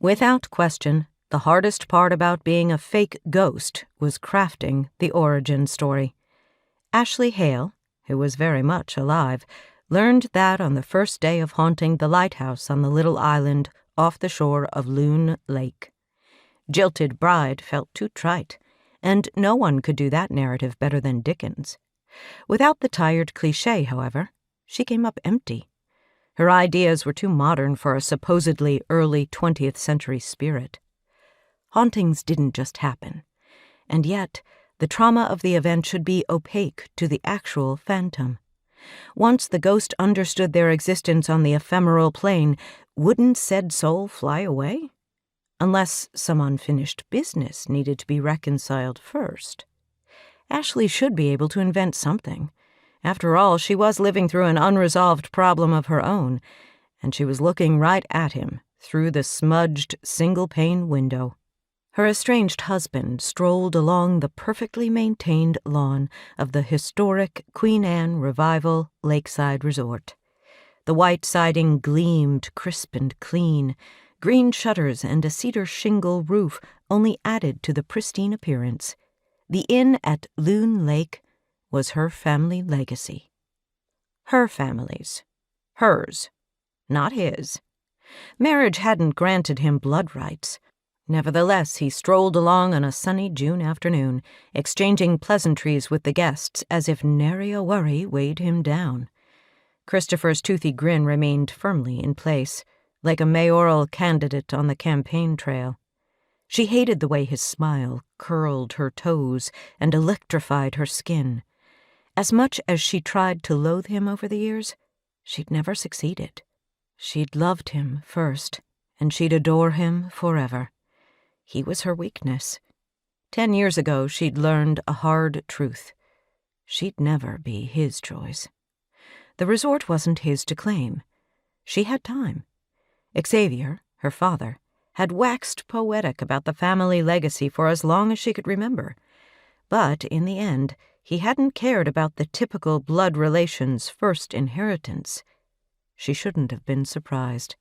Without question, the hardest part about being a fake ghost was crafting the origin story. Ashley Hale, who was very much alive, learned that on the first day of haunting the lighthouse on the little island off the shore of Loon Lake. Jilted Bride felt too trite, and no one could do that narrative better than Dickens. Without the tired cliché, however, she came up empty. Her ideas were too modern for a supposedly early 20th century spirit. Hauntings didn't just happen, and yet the trauma of the event should be opaque to the actual phantom. Once the ghost understood their existence on the ephemeral plane, wouldn't said soul fly away? Unless some unfinished business needed to be reconciled first. Ashley should be able to invent something. After all, she was living through an unresolved problem of her own, and she was looking right at him through the smudged single-pane window. Her estranged husband strolled along the perfectly maintained lawn of the historic Queen Anne Revival Lakeside Resort. The white siding gleamed crisp and clean. Green shutters and a cedar shingle roof only added to the pristine appearance. The inn at Loon Lake was her family legacy. Her family's. Hers, not his. Marriage hadn't granted him blood rights. Nevertheless, he strolled along on a sunny June afternoon, exchanging pleasantries with the guests as if nary a worry weighed him down. Christopher's toothy grin remained firmly in place, like a mayoral candidate on the campaign trail. She hated the way his smile curled her toes and electrified her skin. As much as she tried to loathe him over the years, she'd never succeeded. She'd loved him first, and she'd adore him forever. He was her weakness. 10 years ago, she'd learned a hard truth. She'd never be his choice. The resort wasn't his to claim. She had time. Xavier, her father, had waxed poetic about the family legacy for as long as she could remember. But in the end, he hadn't cared about the typical blood relations' first inheritance. She shouldn't have been surprised.